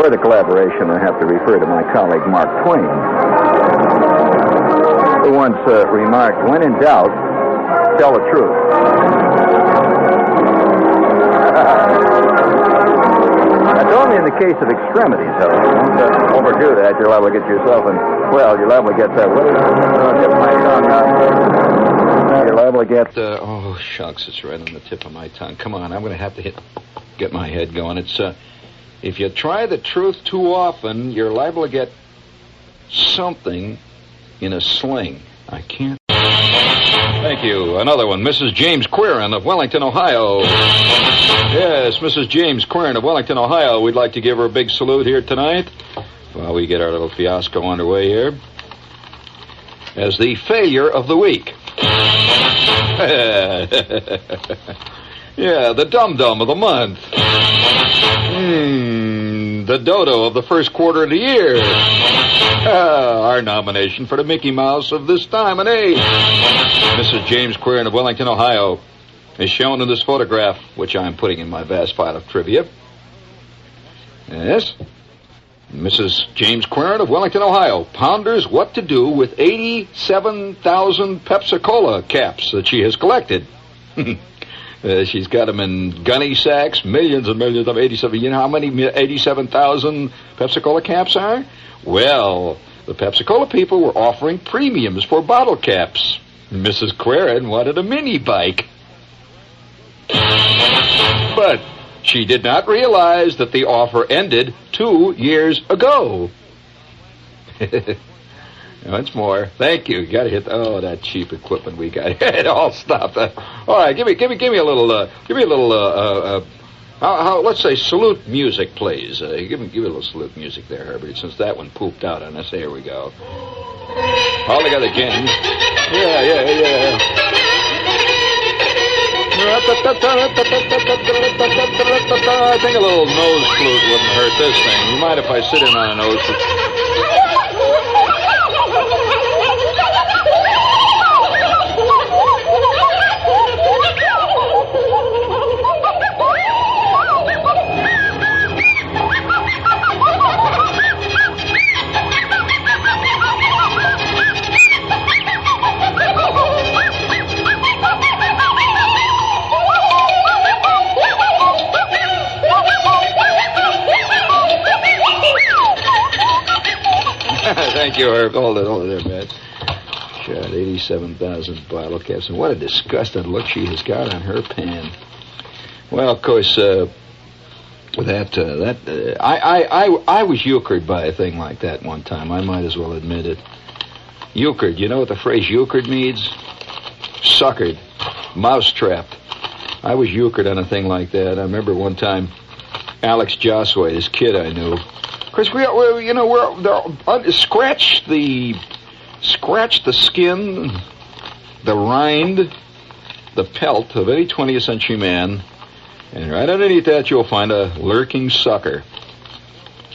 further collaboration, I have to refer to my colleague Mark Twain, who once remarked, when in doubt, tell the truth. That's only in the case of extremities, however. Don't overdo that. You're liable to get yourself in, well, you're liable to get that. What is it? Tip of my tongue now. You're liable to get... oh, shucks, it's right on the tip of my tongue. Come on, I'm going to have to get my head going. It's, if you try the truth too often, you're liable to get something in a sling. I can't... Thank you. Another one. Mrs. James Quirin of Wellington, Ohio. Yes, Mrs. James Quirin of Wellington, Ohio. We'd like to give her a big salute here tonight while we get our little fiasco underway here as the failure of the week. Yeah, the dum-dum of the month. The dodo of the first quarter of the year. Our nomination for the Mickey Mouse of this time and age. Mrs. James Quirin of Wellington, Ohio, is shown in this photograph, which I'm putting in my vast pile of trivia. Yes. Mrs. James Quirin of Wellington, Ohio, ponders what to do with 87,000 Pepsi-Cola caps that she has collected. She's got them in gunny sacks, millions and millions of 87. You know how many 87,000 Pepsi-Cola caps are? Well, the Pepsi-Cola people were offering premiums for bottle caps. Mrs. Quirin wanted a mini bike. But she did not realize that the offer ended 2 years ago. Once more, thank you. You got to hit. That cheap equipment we got. It all stopped. All right, give me a little. Let's say salute music, please. Give me a little salute music there, Herbert. Since that one pooped out on us, here we go. All together, James. Yeah. I think a little nose flute wouldn't hurt this thing. You mind if I sit in on a nose flute? Thank you, Herb. Hold it there, man. God, 87,000 bottle caps. And what a disgusted look she has got on her pan. Well, of course, I was euchred by a thing like that one time. I might as well admit it. Euchred. You know what the phrase euchred means? Suckered. Mousetrapped. I was euchred on a thing like that. I remember one time Alex Josway, this kid I knew. Of course, scratch the skin, the rind, the pelt of any 20th century man, and right underneath that you'll find a lurking sucker.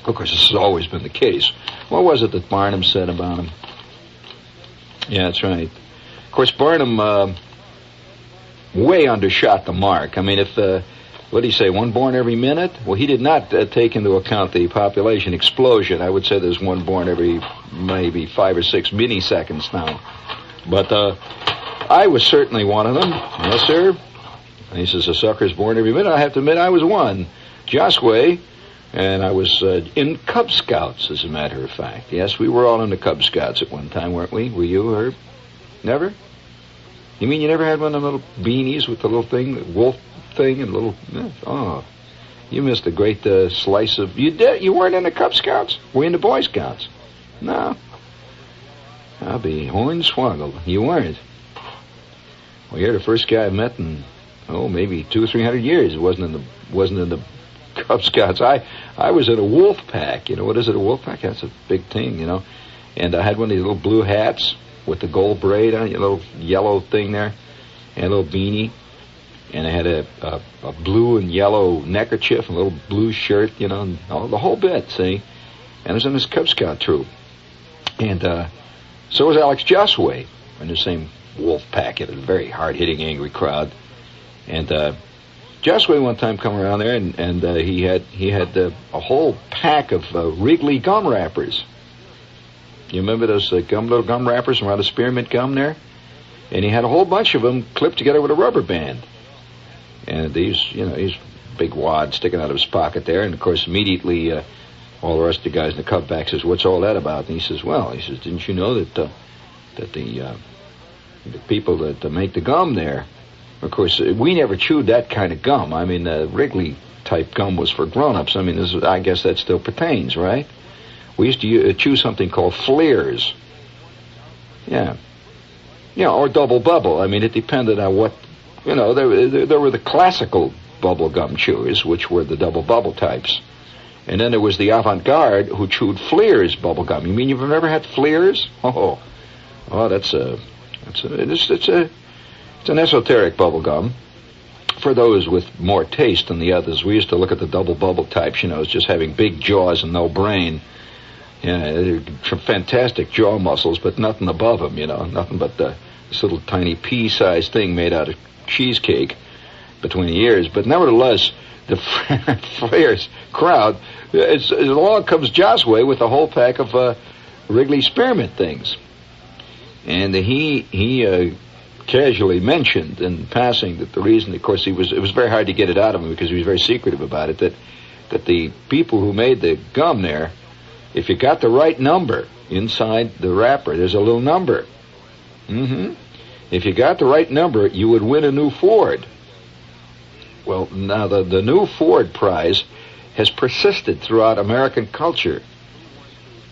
Of course, this has always been the case. What was it that Barnum said about him? Yeah, that's right. Of course, Barnum way undershot the mark. I mean, if what did he say, one born every minute? Well, he did not take into account the population explosion. I would say there's one born every maybe 5 or 6 milliseconds now. But I was certainly one of them. Yes, sir. And he says, a sucker's born every minute. I have to admit I was one. Josway, and I was in Cub Scouts, as a matter of fact. Yes, we were all in the Cub Scouts at one time, weren't we? Were you, Herb? Never? You mean you never had one of the little beanies with the little thing, the wolf thing and little... Oh, you missed a great slice of... You weren't in the Cub Scouts? Were you in the Boy Scouts? No. I'll be hornswoggled. You weren't. Well, you're the first guy I met in, maybe 200 or 300 years. It wasn't in the Cub Scouts. I was in a wolf pack. You know, what is it, a wolf pack? That's a big thing, you know. And I had one of these little blue hats with the gold braid on it, a little yellow thing there, and a little beanie. And I had a blue and yellow neckerchief, and a little blue shirt, you know, and the whole bit, see? And I was in this Cub Scout troop. And so was Alex Josway in the same wolf pack. It was a very hard-hitting, angry crowd. And Josway one time come around there, and he had a whole pack of Wrigley gum wrappers. You remember those little gum wrappers around the spearmint gum there? And he had a whole bunch of them clipped together with a rubber band. And these big wad sticking out of his pocket there. And, of course, immediately all the rest of the guys in the cutback says, "What's all that about?" And he says, "Didn't you know that the people that make the gum there," of course, we never chewed that kind of gum. I mean, Wrigley-type gum was for grown-ups. I mean, I guess that still pertains, right? We used to chew something called fleers. Yeah. Or double bubble. I mean, it depended on what, there were the classical bubble gum chewers, which were the double bubble types. And then there was the avant-garde who chewed fleers bubble gum. You mean you've never had fleers? Oh, it's an esoteric bubble gum for those with more taste than the others. We used to look at the double bubble types, as just having big jaws and no brain. Yeah, they're fantastic jaw muscles, but nothing above them, nothing but this little tiny pea-sized thing made out of cheesecake between the ears. But nevertheless, the Flares crowd, along comes Josway with a whole pack of Wrigley spearmint things. And he casually mentioned in passing that the reason, of course, it was very hard to get it out of him because he was very secretive about it, that the people who made the gum there, if you got the right number inside the wrapper, there's a little number. If you got the right number, you would win a new Ford. Well, now the new Ford prize has persisted throughout American culture.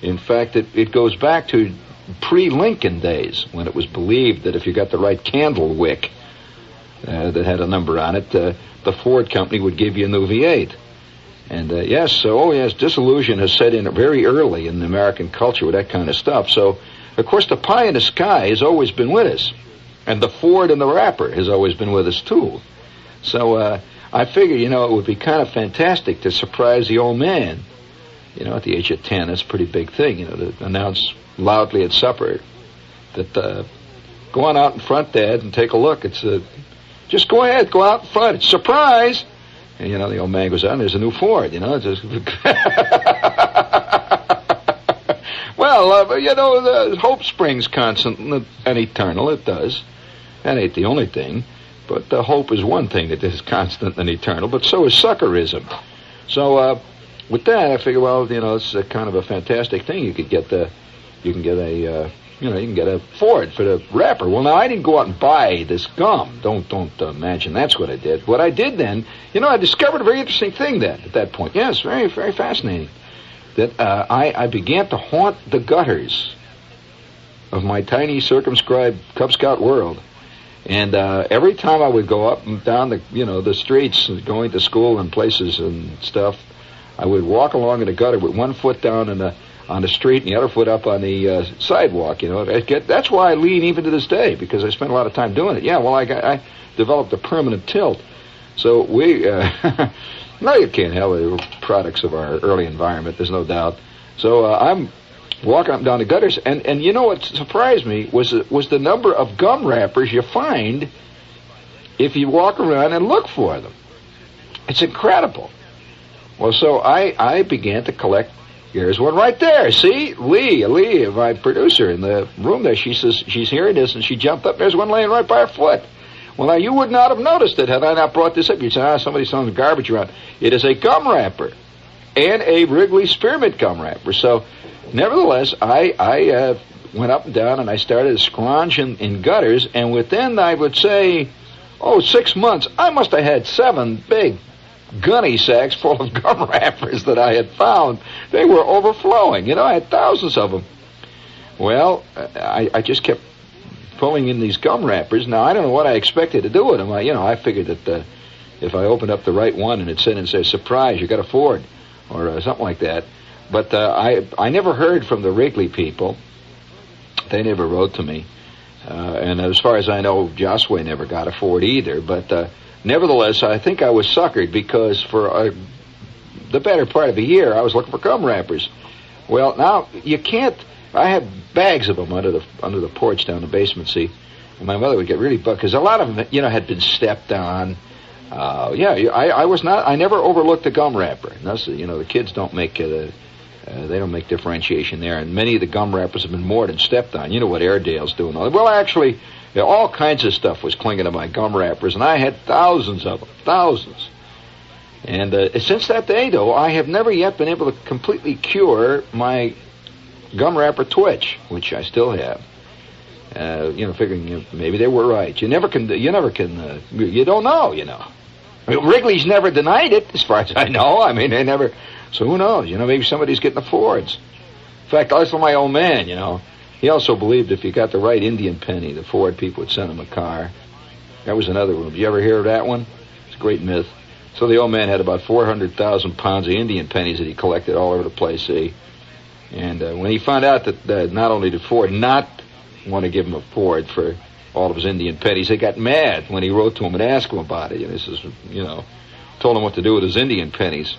In fact, it goes back to pre-Lincoln days when it was believed that if you got the right candle wick that had a number on it, the Ford company would give you a new V8. And yes, disillusion has set in very early in American culture with that kind of stuff. So, of course, the pie in the sky has always been with us. And the Ford in the wrapper has always been with us, too. So I figure, it would be kind of fantastic to surprise the old man. At the age of 10, that's a pretty big thing, to announce loudly at supper that go on out in front, Dad, and take a look. It's just go ahead, go out in front. It's a surprise. And, the old man goes out, and there's a new Ford, Just well, the hope springs constant and eternal. It does. That ain't the only thing. But hope is one thing that is constant and eternal, but so is suckerism. So with that, I figure, it's a kind of a fantastic thing. You can get a Ford for the wrapper. Well, now I didn't go out and buy this gum. Don't imagine that's what I did. What I did then, I discovered a very interesting thing at that point. Yes, very, very fascinating. That I began to haunt the gutters of my tiny circumscribed Cub Scout world. And every time I would go up and down the streets, going to school and places and stuff, I would walk along in the gutter with one foot down on the street and the other foot up on the sidewalk. That's why I lean even to this day, because I spent a lot of time doing it. Yeah, well, I developed a permanent tilt. So we, no, you can't help it. We're products of our early environment, there's no doubt. So I'm walking up and down the gutters, and what surprised me was the number of gum wrappers you find if you walk around and look for them. It's incredible. Well, so I began to collect. Here's one right there. See, Lee, my producer in the room there, she says she's hearing this, and she jumped up. There's one laying right by her foot. Well, now, you would not have noticed it had I not brought this up. You'd say, somebody's throwing garbage around. It is a gum wrapper and a Wrigley spearmint gum wrapper. So, nevertheless, I went up and down, and I started to scrounge in gutters, and within, I would say, 6 months, I must have had 7 big gunny sacks full of gum wrappers that I had found. They were overflowing. I had thousands of them. Well, I just kept pulling in these gum wrappers. Now, I don't know what I expected to do with them. I figured that if I opened up the right one and it said, surprise, you got a Ford, or something like that. But I never heard from the Wrigley people. They never wrote to me. And as far as I know, Josway never got a Ford either. But nevertheless, I think I was suckered, because for the better part of a year, I was looking for gum wrappers. Well, now, you can't. I had bags of them under the porch down in the basement, see. And my mother would get really bugged, because a lot of them, had been stepped on. I was not. I never overlooked the gum wrapper. And that's, the kids don't make they don't make differentiation there. And many of the gum wrappers have been moored and stepped on. You know what Airedale's doing? Well, actually, all kinds of stuff was clinging to my gum wrappers, and I had thousands of them, thousands. And since that day, though, I have never yet been able to completely cure my gum wrapper twitch, which I still have. Figuring maybe they were right. You don't know, I mean, Wrigley's never denied it, as far as I know. I mean, they never. So who knows? Maybe somebody's getting the Fords. In fact, also my old man, he also believed if you got the right Indian penny, the Ford people would send him a car. That was another one. Did you ever hear of that one? It's a great myth. So the old man had about 400,000 pounds of Indian pennies that he collected all over the place, see? And when he found out that not only did Ford not want to give him a Ford for all of his Indian pennies, they got mad when he wrote to him and asked him about it. Told him what to do with his Indian pennies.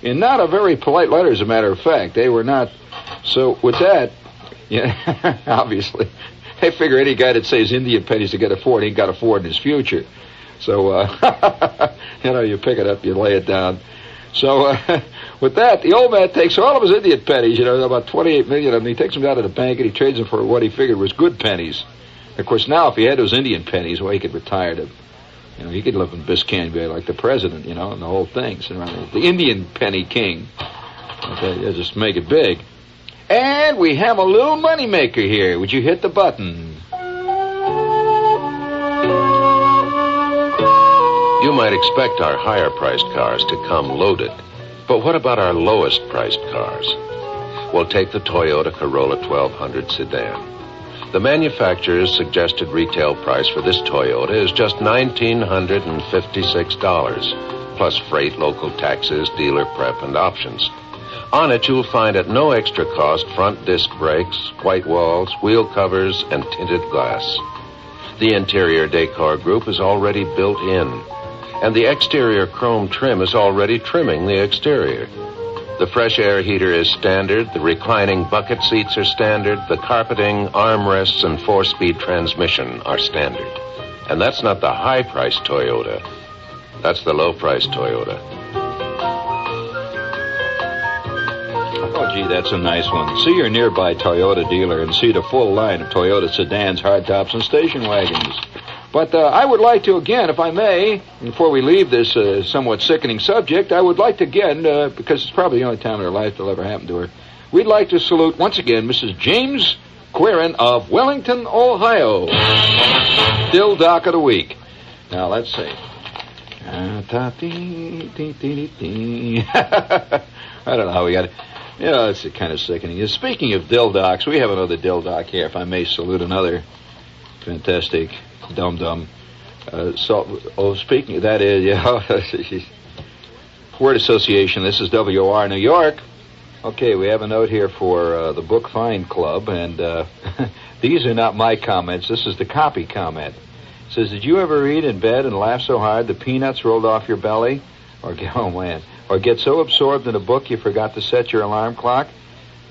In not a very polite letter, as a matter of fact. They were not. So with that, obviously, they figure any guy that says Indian pennies to get a Ford ain't got a Ford in his future. So, you pick it up, you lay it down. So, with that, the old man takes all of his Indian pennies, about 28 million of them. He takes them down to the bank and he trades them for what he figured was good pennies. Of course, now, if he had those Indian pennies, well, he could retire to, he could live in Biscayne Bay like the president, and the whole thing. So, the Indian penny king. Okay, just make it big. And we have a little moneymaker here. Would you hit the button? You might expect our higher-priced cars to come loaded. But what about our lowest-priced cars? Well, take the Toyota Corolla 1200 sedan. The manufacturer's suggested retail price for this Toyota is just $1,956, plus freight, local taxes, dealer prep, and options. On it, you'll find at no extra cost front disc brakes, white walls, wheel covers, and tinted glass. The interior decor group is already built in, and the exterior chrome trim is already trimming the exterior. The fresh air heater is standard, the reclining bucket seats are standard, the carpeting, armrests, and 4-speed transmission are standard. And that's not the high-priced Toyota. That's the low-priced Toyota. Oh, gee, that's a nice one. See your nearby Toyota dealer and see the full line of Toyota sedans, hardtops, and station wagons. But I would like to, again, if I may, before we leave this somewhat sickening subject, I would like to, again, because it's probably the only time in her life that'll ever happen to her, we'd like to salute, once again, Mrs. James Quirin of Wellington, Ohio. Dill Doc of the Week. Now, let's see. I don't know how we got it. It's kind of sickening. Speaking of Dill Docs, we have another Dill Doc here, if I may salute another fantastic dum-dum. Speaking of that is, word association, this is WR New York. Okay, we have a note here for the Book Find Club, and these are not my comments. This is the copy comment. It says, did you ever read in bed and laugh so hard the peanuts rolled off your belly? Or get so absorbed in a book you forgot to set your alarm clock?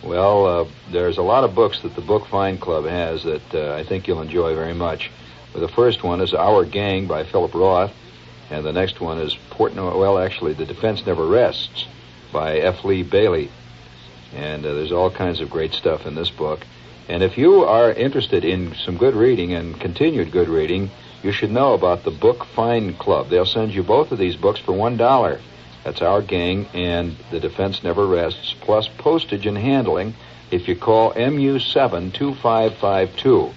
Well, there's a lot of books that the Book Find Club has that I think you'll enjoy very much. The first one is Our Gang by Philip Roth, and the next one is The Defense Never Rests by F. Lee Bailey. And there's all kinds of great stuff in this book. And if you are interested in some good reading and continued good reading, you should know about the Book Find Club. They'll send you both of these books for $1. That's Our Gang and The Defense Never Rests, plus postage and handling if you call MU72552.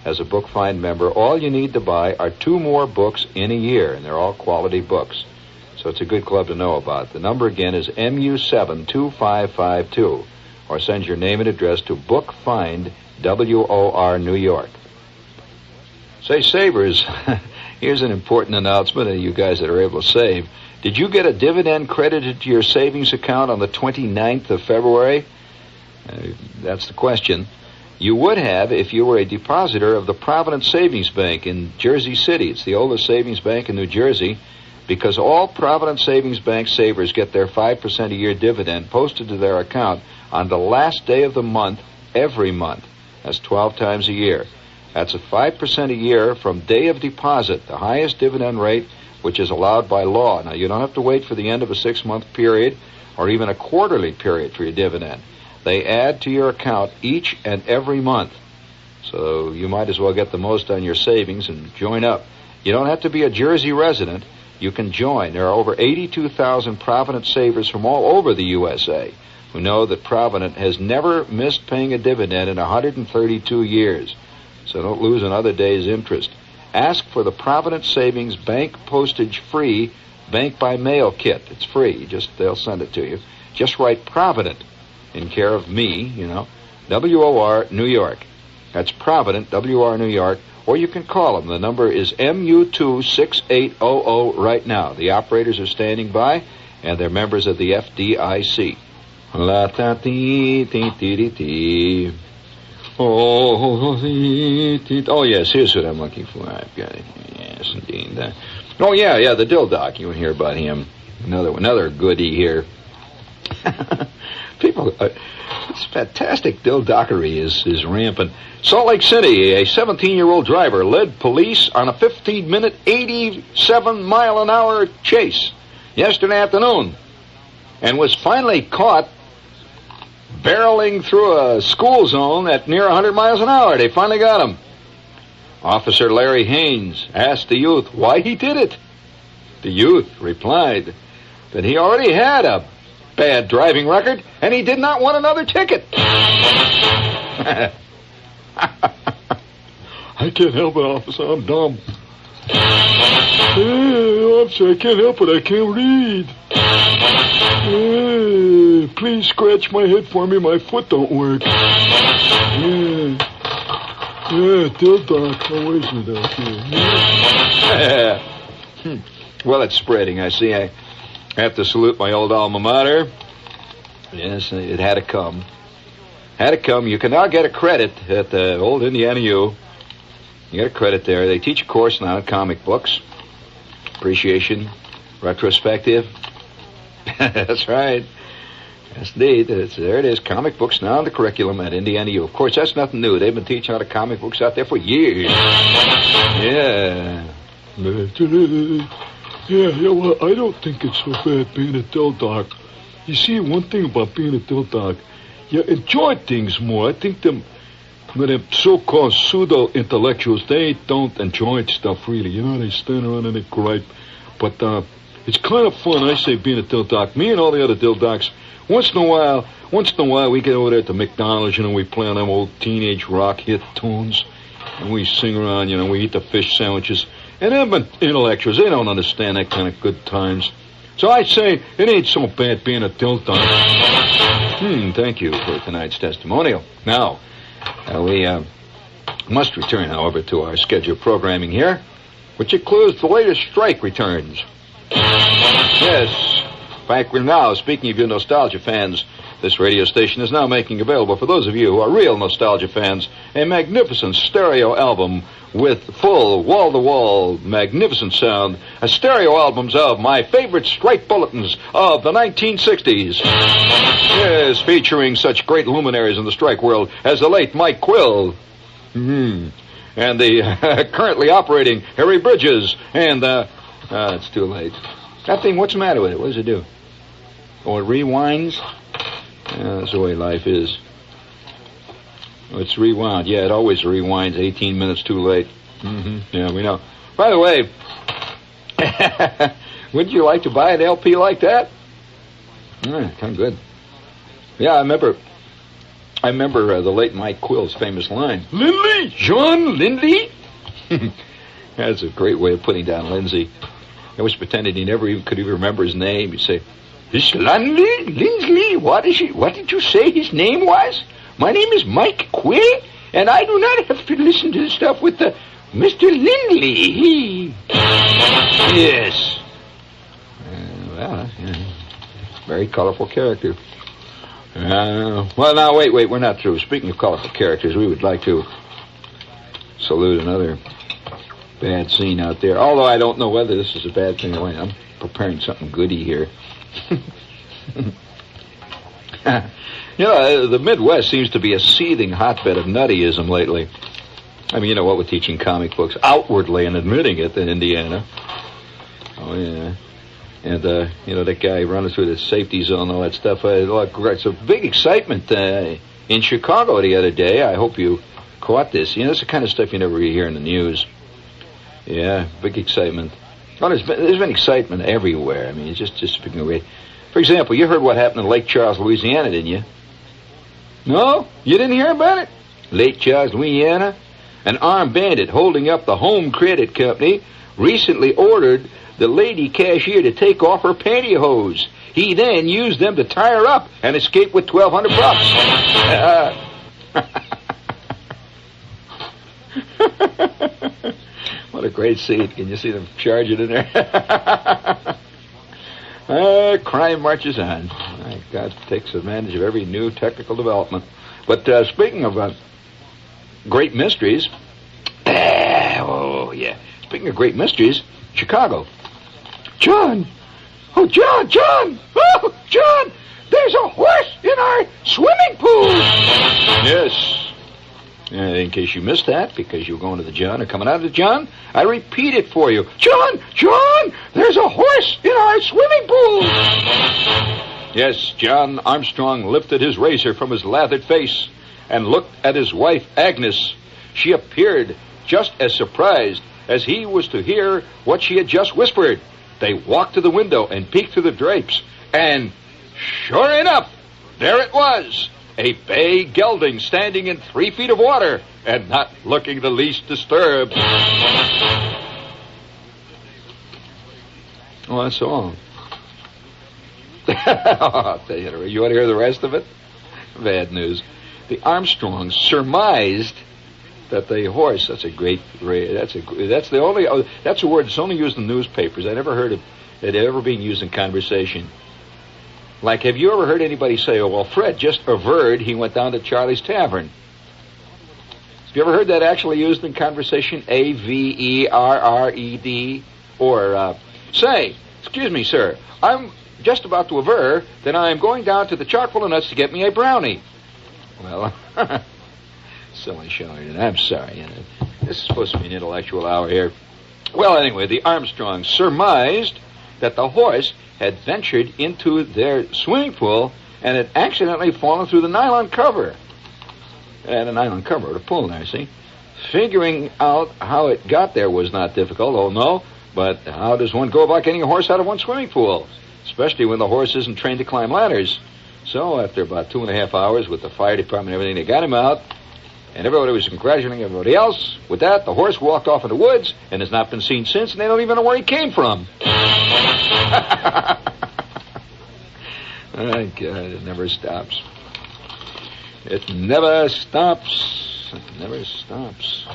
As a Book Find member, all you need to buy are 2 more books in a year, and they're all quality books. So it's a good club to know about. The number again is MU72552, or send your name and address to Book Find, WOR, New York. Say, savers, here's an important announcement of you guys that are able to save. Did you get a dividend credited to your savings account on the 29th of February? That's the question. You would have if you were a depositor of the Providence Savings Bank in Jersey City. It's the oldest savings bank in New Jersey, because all Providence Savings Bank savers get their 5% a year dividend posted to their account on the last day of the month every month. That's 12 times a year. That's a 5% a year from day of deposit, the highest dividend rate which is allowed by law. Now, you don't have to wait for the end of a 6-month period or even a quarterly period for your dividend. They add to your account each and every month. So you might as well get the most on your savings and join up. You don't have to be a Jersey resident. You can join. There are over 82,000 Provident savers from all over the USA who know that Provident has never missed paying a dividend in 132 years. So don't lose another day's interest. Ask for the Provident Savings Bank postage-free Bank by Mail kit. It's free. They'll send it to you. Just write Provident in care of me, W-O-R, New York. That's Provident, W-R, New York. Or you can call them. The number is MU26800 right now. The operators are standing by, and they're members of the FDIC. Oh, yes, here's what I'm looking for. I've got it. Yes, indeed. The Dill Doc. You hear about him. Another goodie here. People, this fantastic Dill Dockery is rampant. Salt Lake City, a 17-year-old driver led police on a 15-minute, 87-mile-an-hour chase yesterday afternoon and was finally caught barreling through a school zone at near 100 miles an hour. They finally got him. Officer Larry Haynes asked the youth why he did it. The youth replied that he already had a bad driving record and he did not want another ticket. I can't help it, officer. I'm dumb. Hey, officer, I can't help it. I can't read. Hey, please scratch my head for me. My foot don't work. Yeah, Dill Doc. How is it out here? Well, it's spreading. I see. I have to salute my old alma mater. Yes, it had to come. You can now get a credit at the old Indiana U. You get a credit there. They teach a course now in comic books. Appreciation, retrospective. That's right. Yes, indeed. There it is. Comic books now in the curriculum at Indiana U. Of course, that's nothing new. They've been teaching how to comic books out there for years. Yeah. Yeah, well, I don't think it's so bad being a Dill Doc. You see, one thing about being a Dill Doc, you enjoy things more. I think them so-called pseudo-intellectuals, they don't enjoy stuff really. They stand around and they gripe. But it's kind of fun, I say, being a Dill Doc. Me and all the other Dill Docs, once in a while, we get over there to McDonald's, we play on them old teenage rock hit tunes. And we sing around, we eat the fish sandwiches. And them intellectuals, they don't understand that kind of good times. So I say, it ain't so bad being a Dill Doc. Thank you for tonight's testimonial. Now, we must return, however, to our scheduled programming here, which includes the latest strike returns. Yes. In fact, we're now, speaking of you nostalgia fans, this radio station is now making available for those of you who are real nostalgia fans a magnificent stereo album with full wall-to-wall magnificent sound, a stereo albums of my favorite strike bulletins of the 1960s. Yes, featuring such great luminaries in the strike world as the late Mike Quill, and the currently operating Harry Bridges, and it's too late. That thing, what's the matter with it? What does it do? Oh, it rewinds? Yeah, that's the way life is. Oh, it's rewound. Yeah, it always rewinds 18 minutes too late. Yeah, we know. By the way, wouldn't you like to buy an LP like that? Kind of good. Yeah, I remember the late Mike Quill's famous line, Lindley, John Lindley. That's a great way of putting down Lindsay. I was pretending he never even could even remember his name. He'd say, "This Lindley, what did you say his name was? My name is Mike Quill, and I do not have to listen to the stuff with the Mr. Lindley." Yes. Very colorful character. Well, now, wait, we're not through. Speaking of colorful characters, we would like to salute another bad scene out there. Although I don't know whether this is a bad thing or not. I'm preparing something goody here. The Midwest seems to be a seething hotbed of nuttyism lately. I mean, what with teaching comic books outwardly and admitting it in Indiana. Oh, yeah. And, that guy running through the safety zone and all that stuff. It's a big excitement in Chicago the other day. I hope you caught this. That's the kind of stuff you never hear in the news. Yeah, big excitement. Well, there's been excitement everywhere. I mean, just speaking of it. For example, you heard what happened in Lake Charles, Louisiana, didn't you? No? You didn't hear about it? Lake Charles, Louisiana? An armed bandit holding up the Home Credit Company recently ordered the lady cashier to take off her pantyhose. He then used them to tie her up and escape with $1,200. What a great scene. Can you see them charging in there? Crime marches on. My God, takes advantage of every new technical development. But speaking of great mysteries, speaking of great mysteries, Chicago. John! Oh, John! Oh, John! There's a horse in our swimming pool! Yes. In case you missed that, because you were going to the John or coming out of the John, I repeat it for you. John! There's a horse in our swimming pool! Yes, John Armstrong lifted his razor from his lathered face and looked at his wife, Agnes. She appeared just as surprised as he was to hear what she had just whispered. They walked to the window and peeked through the drapes, and sure enough, there it was, a bay gelding standing in 3 feet of water and not looking the least disturbed. Well, that's all. You want to hear the rest of it? Bad news. The Armstrongs surmised that the horse, that's a word that's only used in newspapers. I never heard of it ever being used in conversation. Like, have you ever heard anybody say, oh, well, Fred just averred he went down to Charlie's Tavern? Have you ever heard that actually used in conversation? A-V-E-R-R-E-D? Or, say, excuse me, sir, I'm just about to aver that I'm going down to the Chock-full of Nuts to get me a brownie. Well, silly Shelley, I'm sorry. This is supposed to be an intellectual hour here. Well, anyway, the Armstrongs surmised that the horse had ventured into their swimming pool and had accidentally fallen through the nylon cover. And a nylon cover of the pool there, see? Figuring out how it got there was not difficult, oh no, but how does one go about getting a horse out of one's swimming pool? Especially when the horse isn't trained to climb ladders. So after about 2.5 hours with the fire department and everything, they got him out, and everybody was congratulating everybody else. With that, the horse walked off in the woods and has not been seen since, and they don't even know where he came from. My God, it never stops. It never stops. It never stops.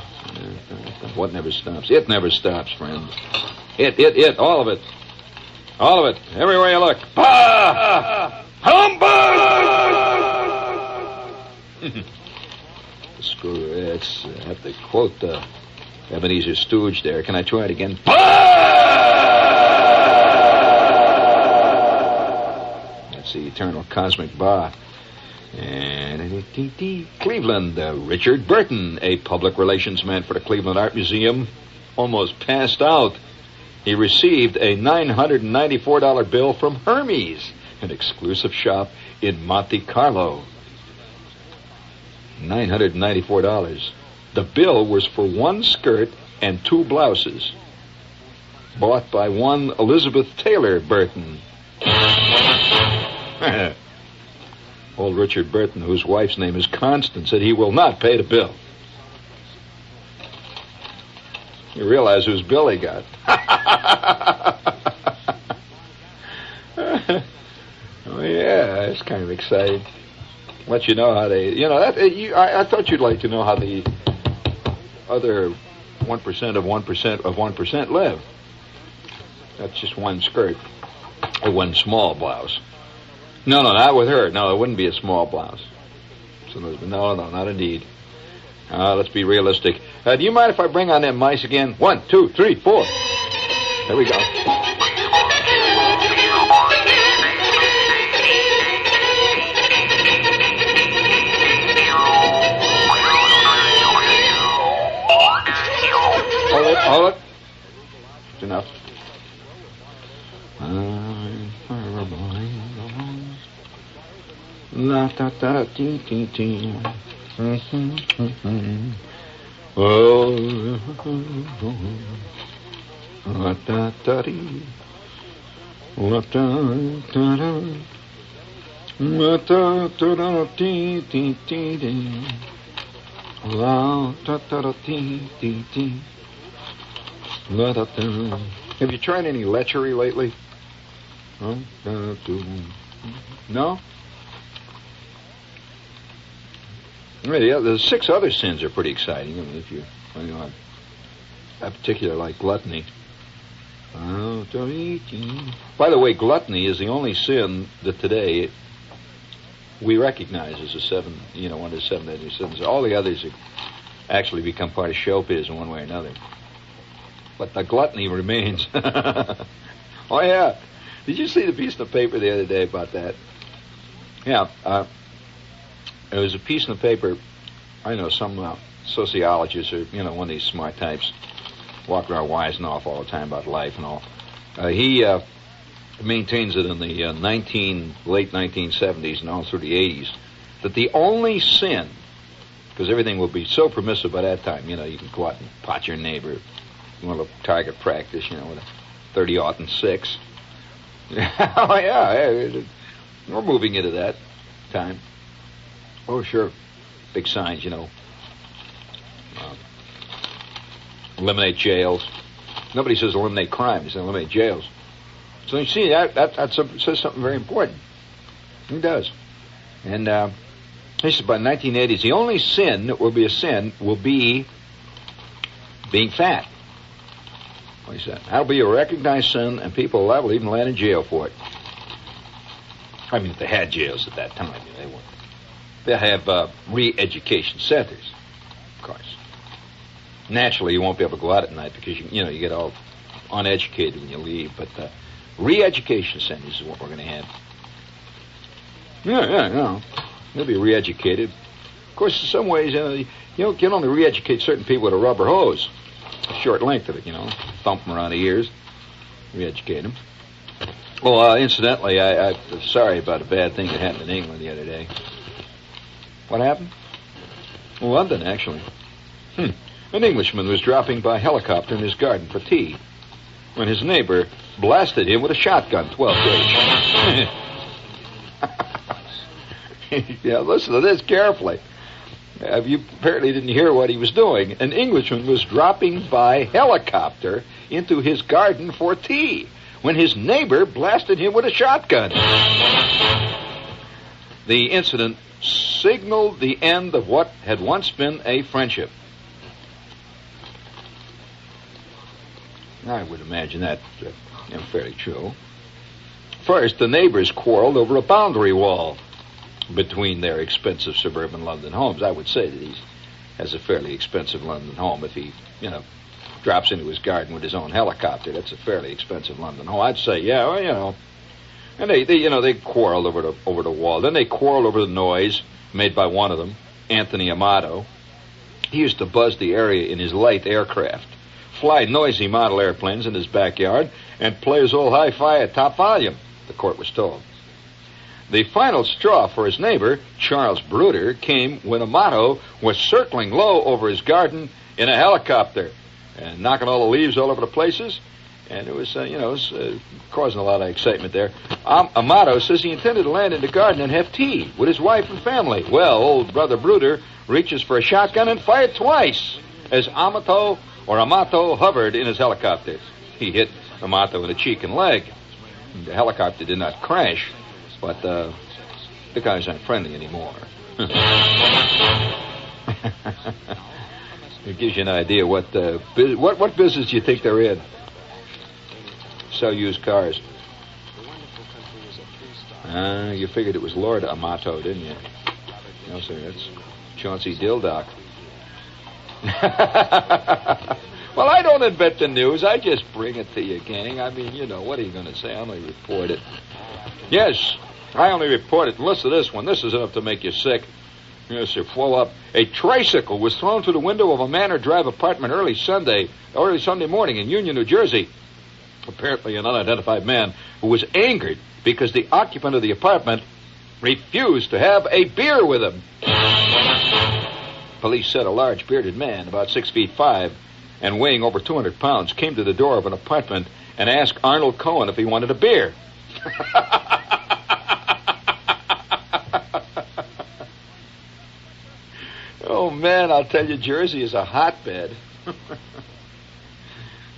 What never stops? It never stops, friend. It, all of it. All of it. Everywhere you look. Bah! Humbug! Screw it. I have to quote Ebenezer Stooge there. Can I try it again? That's the eternal cosmic bah. And Cleveland, Richard Burton, a public relations man for the Cleveland Art Museum, almost passed out. He received a $994 bill from Hermes, an exclusive shop in Monte Carlo. $994. The bill was for 1 skirt and 2 blouses, bought by one Elizabeth Taylor Burton. Old Richard Burton, whose wife's name is Constance, said he will not pay the bill. You realize whose bill he got. Oh, yeah, it's kind of exciting. Let you know how they, I thought you'd like to know how the other 1% of 1% of 1% live. That's just 1 skirt or 1 small blouse. No, not with her. No, it wouldn't be a small blouse. So no, not indeed. Let's be realistic. Do you mind if I bring on them mice again? 1, 2, 3, 4. There we go. Hold it. It's enough. La ta ta da tee tee tee. Oh, la ta ta dee. La ta ta da. La ta ta da tee tee tee tee. La ta ta da tee tee tee. La ta ta. Have you tried any lechery lately? No? No? Yeah, the 6 other sins are pretty exciting. I mean, if you know, that particular like gluttony. By the way, gluttony is the only sin that today we recognize as one of the 7 deadly sins. All the others have actually become part of showbiz in one way or another. But the gluttony remains. Oh, yeah. Did you see the piece in the paper the other day about that? Yeah. It was a piece in the paper. I know some sociologists or, one of these smart types walk around wising off all the time about life and all. He maintains it in the late 1970s and all through the 80s that the only sin, because everything will be so permissive by that time, you can go out and pot your neighbor. You want a target practice, with a 30-06. Oh, yeah. We're moving into that time. Oh, sure. Big signs, eliminate jails. Nobody says eliminate crime. They say eliminate jails. So you see, that says something very important. It does. And he says by the 1980s, the only sin that will be a sin will be being fat. What he said. That'll be a recognized sin, and people will even land in jail for it. I mean, if they had jails at that time, they wouldn't. They have re-education centers, of course. Naturally, you won't be able to go out at night because you get all uneducated when you leave. But re-education centers is what we're going to have. Yeah. They'll be re-educated. Of course, in some ways, you can only re-educate certain people with a rubber hose, a short length of it. Thump them around the ears, re-educate them. Well, incidentally, I'm sorry about a bad thing that happened in England the other day. What happened? London, actually. An Englishman was dropping by helicopter in his garden for tea when his neighbor blasted him with a shotgun, 12 gauge. Yeah, listen to this carefully. You apparently didn't hear what he was doing. An Englishman was dropping by helicopter into his garden for tea when his neighbor blasted him with a shotgun. The incident signaled the end of what had once been a friendship. I would imagine that fairly true. First, the neighbors quarreled over a boundary wall between their expensive suburban London homes. I would say that he has a fairly expensive London home. If he, drops into his garden with his own helicopter, that's a fairly expensive London home. I'd say, yeah, well, And they quarreled over the wall. Then they quarreled over the noise made by one of them, Anthony Amato. He used to buzz the area in his light aircraft, fly noisy model airplanes in his backyard, and play his old hi-fi at top volume, the court was told. The final straw for his neighbor, Charles Bruder, came when Amato was circling low over his garden in a helicopter and knocking all the leaves all over the places. And it was, causing a lot of excitement there. Amato says he intended to land in the garden and have tea with his wife and family. Well, old brother Bruder reaches for a shotgun and fired twice as Amato hovered in his helicopter. He hit Amato in the cheek and leg. The helicopter did not crash, but the guys aren't friendly anymore. It gives you an idea what business do you think they're in? Sell used cars. You figured it was Lord Amato, didn't you? No, sir, that's Chauncey Dildock. Well, I don't invent the news. I just bring it to you, gang. I mean, what are you going to say? I only report it. Yes, I only report it. Listen to this one. This is enough to make you sick. Yes, sir. Flow up. A tricycle was thrown through the window of a Manor Drive apartment early Sunday morning in Union, New Jersey. Apparently an unidentified man who was angered because the occupant of the apartment refused to have a beer with him. Police said a large bearded man, about 6'5", and weighing over 200 pounds, came to the door of an apartment and asked Arnold Cohen if he wanted a beer. Oh, man, I'll tell you, Jersey is a hotbed.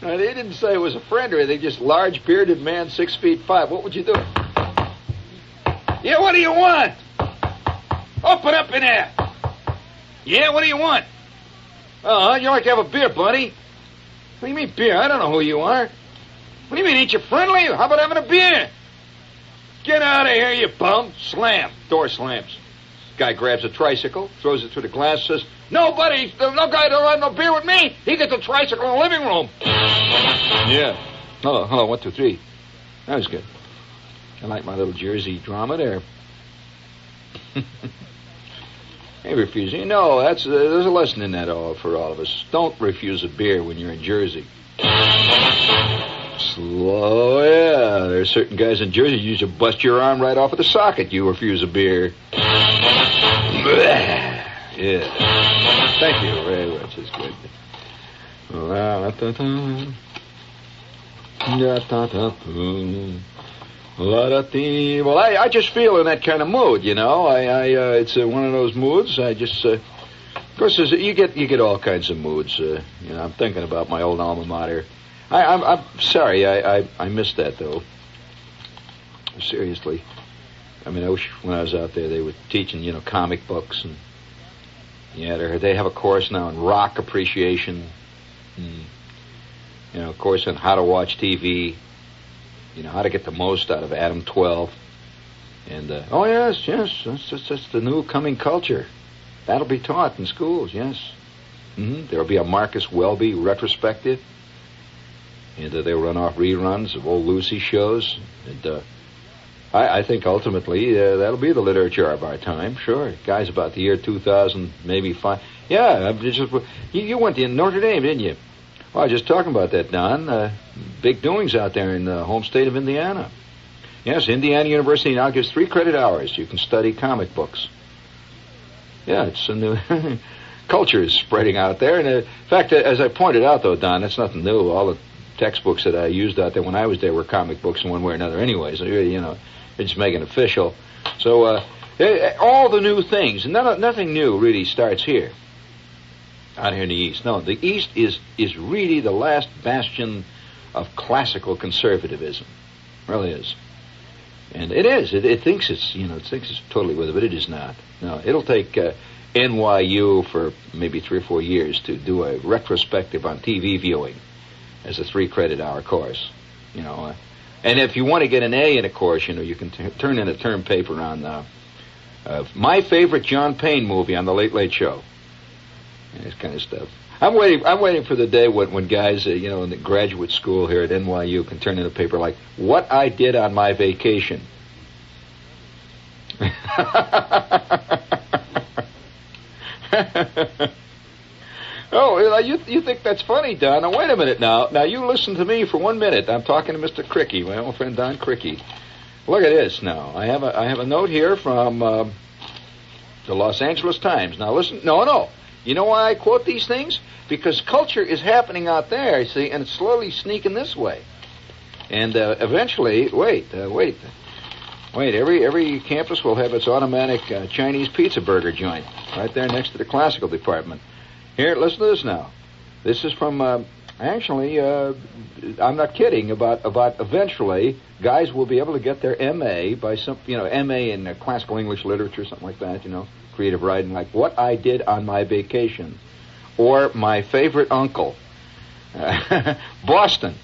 Now, they didn't say it was a friend or anything, just large bearded man, 6'5". What would you do? Yeah, what do you want? Open up in there. Yeah, what do you want? You like to have a beer, buddy? What do you mean beer? I don't know who you are. What do you mean, ain't you friendly? How about having a beer? Get out of here, you bum. Slam. Door slams. Guy grabs a tricycle, throws it through the glass, says, no, buddy, no guy don't have no beer with me. He gets the tricycle in the living room. Yeah. Hello, 1, 2, 3. That was good. I like my little Jersey drama there. Hey, refusing. No, there's a lesson in that for all of us. Don't refuse a beer when you're in Jersey. Slow, yeah. There's certain guys in Jersey you just bust your arm right off of the socket. You refuse a beer. Yeah. Thank you very much. It's good. Well, I just feel in that kind of mood, you know. It's one of those moods. I just, of course, you get all kinds of moods. You know, I'm thinking about my old alma mater. I'm sorry. I missed that though. Seriously. I mean, I wish when I was out there they were teaching, you know, comic books and they have a course now in rock appreciation. You know, a course on how to watch TV. You know, how to get the most out of Adam 12. And, oh, yes, that's the new coming culture. That'll be taught in schools, yes. There'll be a Marcus Welby retrospective. And they'll run off reruns of old Lucy shows. And I think ultimately that'll be the literature of our time, sure. Guys about the year 2000, maybe 5. Yeah, you went to Notre Dame, didn't you? Well, I was just talking about that, Don. Big doings out there in the home state of Indiana. Yes, Indiana University now gives 3 credit hours. You can study comic books. Yeah, it's a new culture is spreading out there. And in fact, as I pointed out, though, Don, that's nothing new. All the textbooks that I used out there when I was there were comic books in one way or another anyway. So, you know, they just make it official. So all the new things, nothing new really starts here. Out here in the East. No, the East is really the last bastion of classical conservatism. It really is. And it is. It thinks it's, you know, it thinks it's totally with it, but it is not. No, it'll take NYU for maybe 3 or 4 years to do a retrospective on TV viewing as a 3 credit hour course. You know, and if you want to get an A in a course, you know, you can turn in a term paper on my favorite John Payne movie on The Late Late Show. This kind of stuff. I'm waiting for the day when guys, you know, in the graduate school here at NYU can turn in a paper like "What I Did on My Vacation." Oh, you think that's funny, Don? Now wait a minute now. Now you listen to me for 1 minute. I'm talking to Mr. Cricky, my old friend Don Cricky. Look at this now. I have a note here from the Los Angeles Times. Now listen. No. You know why I quote these things? Because culture is happening out there, see, and it's slowly sneaking this way. And eventually, wait. Every campus will have its automatic Chinese pizza burger joint right there next to the classical department. Here, listen to this now. This is from, actually, I'm not kidding, about eventually guys will be able to get their MA by MA in classical English literature, something like that, you know. Creative writing, like What I Did on My Vacation, or My Favorite Uncle. Boston,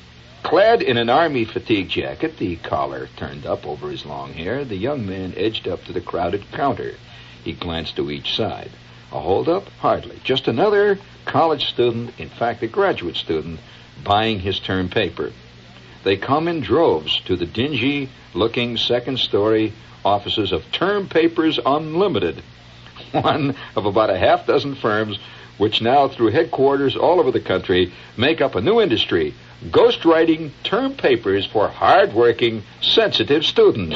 clad in an army fatigue jacket, the collar turned up over his long hair, the young man edged up to the crowded counter. He glanced to each side. A holdup? Hardly. Just another college student, in fact a graduate student, buying his term paper. They come in droves to the dingy-looking second-story offices of Term Papers Unlimited, one of about a half dozen firms which now, through headquarters all over the country, make up a new industry, ghostwriting term papers for hard-working, sensitive students.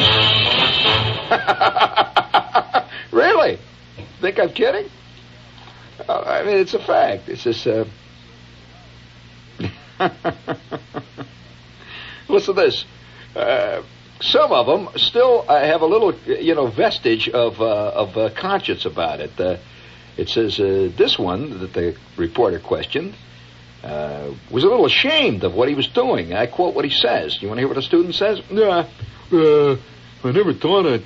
Really? Think I'm kidding? I mean, it's a fact. It's just, listen to this. Some of them still have a little, vestige of conscience about it. It says this one that the reporter questioned was a little ashamed of what he was doing. I quote what he says. You want to hear what the student says? Yeah, I never thought I'd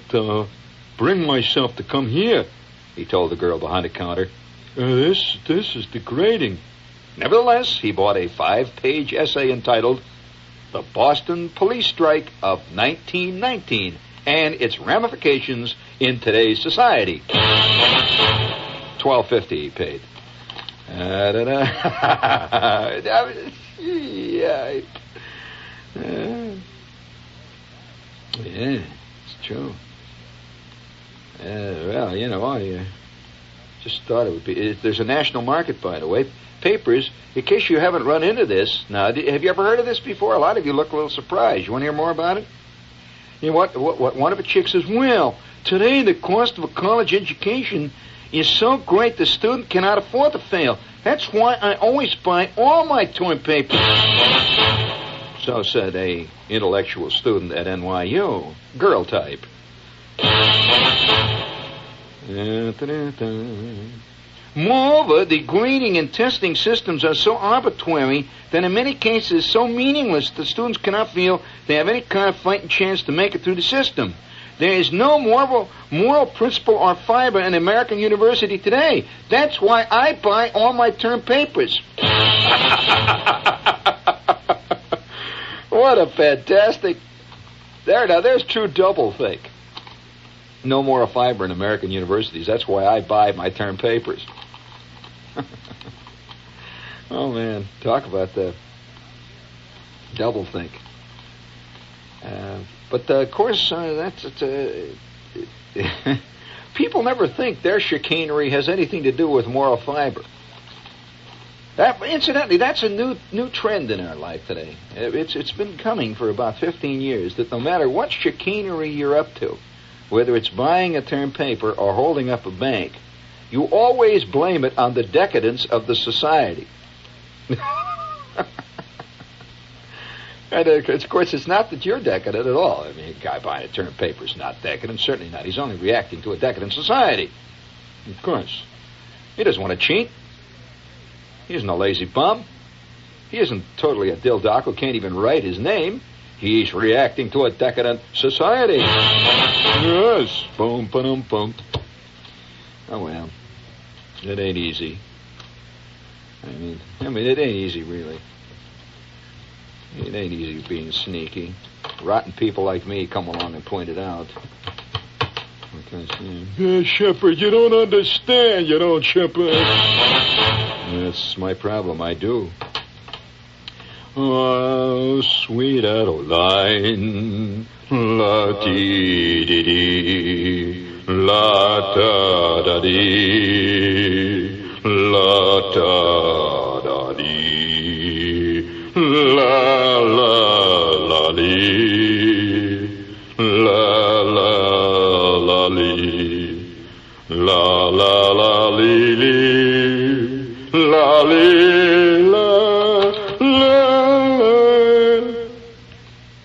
bring myself to come here, he told the girl behind the counter. This is degrading. Nevertheless, he bought a 5-page essay entitled The Boston Police Strike of 1919 and Its Ramifications in Today's Society. $12.50 he paid. Yeah, it's true. Well, I just thought it would be. There's a national market, by the way. Papers, in case you haven't run into this. Now, have you ever heard of this before? A lot of you look a little surprised. You want to hear more about it? You know what one of the chicks says, well, today the cost of a college education is so great the student cannot afford to fail. That's why I always buy all my toilet paper. So said a intellectual student at NYU. Girl type. Moreover, the grading and testing systems are so arbitrary that in many cases so meaningless that students cannot feel they have any kind of fighting chance to make it through the system. There is no moral principle or fiber in American university today. That's why I buy all my term papers. What a fantastic... There's true doublethink. No moral fiber in American universities. That's why I buy my term papers. Oh, man. Talk about the doublethink. But, of course, people never think their chicanery has anything to do with moral fiber. Incidentally, that's a new trend in our life today. It's been coming for about 15 years that no matter what chicanery you're up to, whether it's buying a term paper or holding up a bank, you always blame it on the decadence of the society. And, of course, it's not that you're decadent at all. I mean, a guy buying a term paper is not decadent, certainly not. He's only reacting to a decadent society. Of course. He doesn't want to cheat. He isn't a lazy bum. He isn't totally a dildock who can't even write his name. He's reacting to a decadent society. Yes. Boom, ba-dum, bum. Oh, well. It ain't easy. I mean, it ain't easy, really. It ain't easy being sneaky. Rotten people like me come along and point it out. Yeah, Shepard, you don't understand, you don't, Shepard. That's my problem, I do. Oh, sweet Adeline, la-dee-dee-dee, la-da-da-dee, la-da-da-dee, la-la-la-dee, la-la-la-lee, la-la-la-lee-lee, la-lee-la.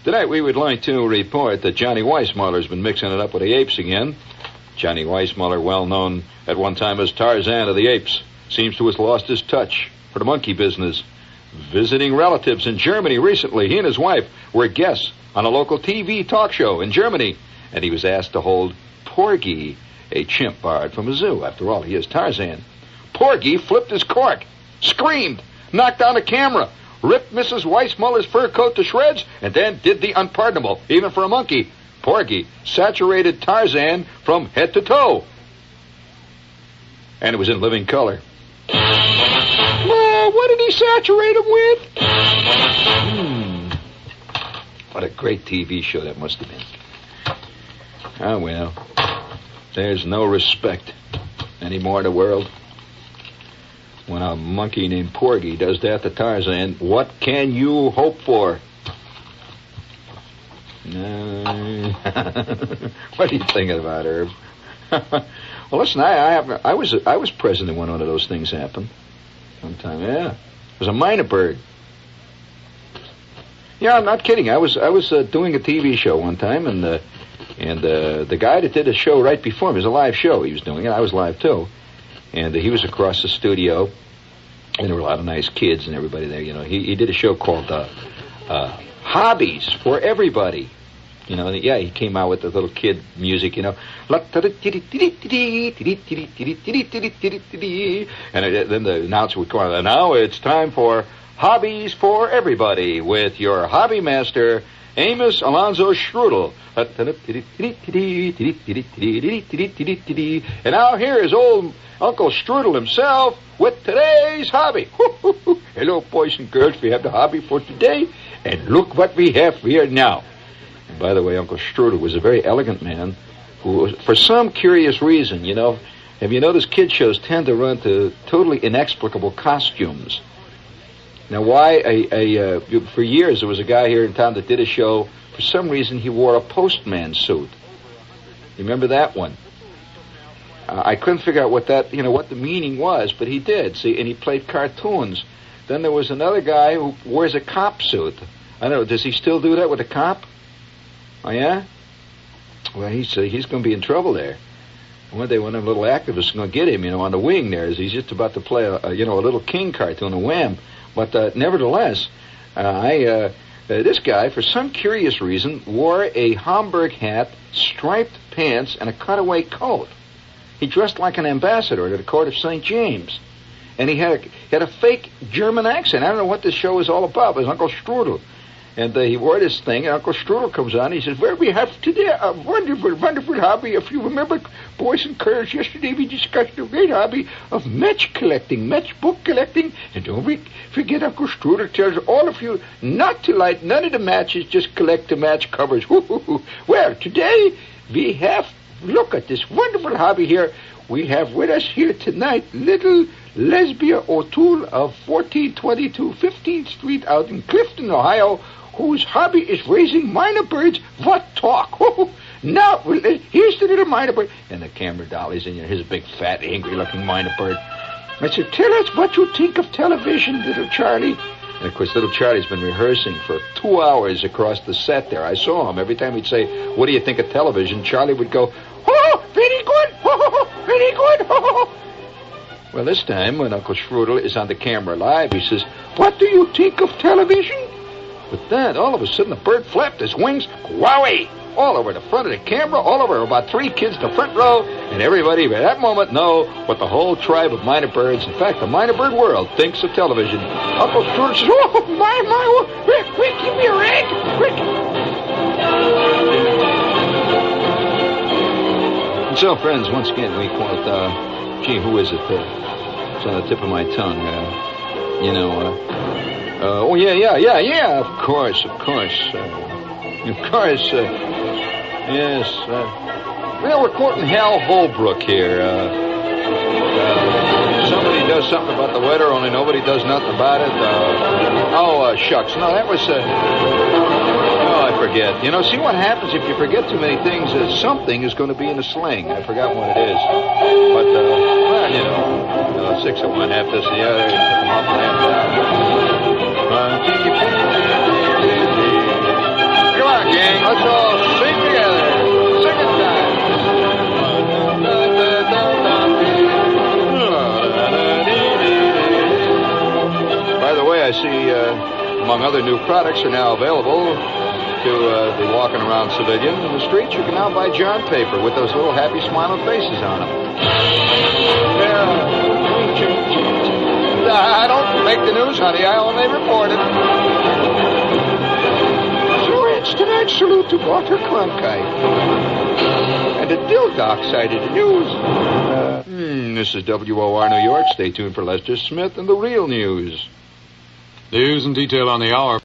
Tonight we would like to report that Johnny Weissmuller's been mixing it up with the apes again. Johnny Weissmuller, well known at one time as Tarzan of the Apes, seems to have lost his touch for the monkey business. Visiting relatives in Germany recently, he and his wife were guests on a local TV talk show in Germany, and he was asked to hold Porgy, a chimp borrowed from a zoo. After all, he is Tarzan. Porgy flipped his cork, screamed, knocked down a camera, ripped Mrs. Weissmuller's fur coat to shreds, and then did the unpardonable, even for a monkey. Porgy saturated Tarzan from head to toe. And it was in living color. What did he saturate him with? What a great TV show that must have been. Oh, well. There's no respect anymore in the world. When a monkey named Porgy does that to Tarzan, what can you hope for? No. What are you thinking about, Herb? Well, listen, I was present when one of those things happened. Sometime, yeah. It was a minor bird. Yeah, I'm not kidding. I was doing a TV show one time, and the guy that did the show right before me, it was a live show he was doing it. I was live too, and he was across the studio, and there were a lot of nice kids and everybody there. You know, he did a show called Hobbies for Everybody. You know, and he came out with the little kid music, you know. And then the announcer would come on, and now it's time for Hobbies for Everybody with your hobby master, Amos Alonzo Strudel. And now here is old Uncle Strudel himself with today's hobby. Hello, boys and girls, we have the hobby for today, and look what we have here now. And by the way, Uncle Strudel was a very elegant man who, for some curious reason, you know, have you noticed kid shows tend to run to totally inexplicable costumes? Now, why? For years, there was a guy here in town that did a show. For some reason, he wore a postman suit. You remember that one? I couldn't figure out what the meaning was, but he did. See, and he played cartoons. Then there was another guy who wears a cop suit. I don't know. Does he still do that with a cop? Oh yeah. Well, he's going to be in trouble there. One day, one of the little activists is going to get him, you know, on the wing there, as he's just about to play a little King cartoon, a Wham. But nevertheless, this guy, for some curious reason, wore a Homburg hat, striped pants, and a cutaway coat. He dressed like an ambassador to the court of St. James. And he had a fake German accent. I don't know what this show is all about. It was Uncle Strudel. And he wore this thing, and Uncle Strudel comes on, and he says, well, we have today a wonderful, wonderful hobby. If you remember, boys and girls, yesterday we discussed the great hobby of match collecting, match book collecting. And don't forget, Uncle Strudel tells all of you not to light none of the matches, just collect the match covers. Well, today we have, look at this wonderful hobby here. We have with us here tonight little Lesbia O'Toole of 1422 15th Street out in Clifton, Ohio, whose hobby is raising minor birds. What talk? Now, here's the little minor bird. And the camera dolly's in his big, fat, angry-looking minor bird. I said, tell us what you think of television, little Charlie. And, of course, little Charlie's been rehearsing for 2 hours across the set there. I saw him. Every time he'd say, what do you think of television? Charlie would go, oh, very good, oh, very good, oh. Well, this time, when Uncle Strudel is on the camera live, he says, what do you think of television? But then, all of a sudden, the bird flapped his wings, wowie, all over the front of the camera, all over about 3 kids in the front row, and everybody at that moment know what the whole tribe of minor birds, in fact, the minor bird world, thinks of television. Uncle Strudel says, oh, my, quick, give me a rag, quick. And so, friends, once again, we quote, gee, who is it? It's on the tip of my tongue. Oh, yeah, of course. Yes. Well, we're quoting Hal Holbrook here. Somebody does something about the weather, only nobody does nothing about it. Shucks. No, that was... I forget. You know, see what happens if you forget too many things is something is going to be in a sling. I forgot what it is. But, 6 of one, half this, the other, half down. Come on, gang, let's all sing together. Sing it time. By the way, I see, among other new products are now available to be walking around civilians in the streets. You can now buy John paper with those little happy smiling faces on them. I don't make the news, honey. I only report it. So it's tonight's salute to Walter Cronkite. And the Dill Doc side of the news. This is WOR New York. Stay tuned for Lester Smith and the real news. News and detail on the hour.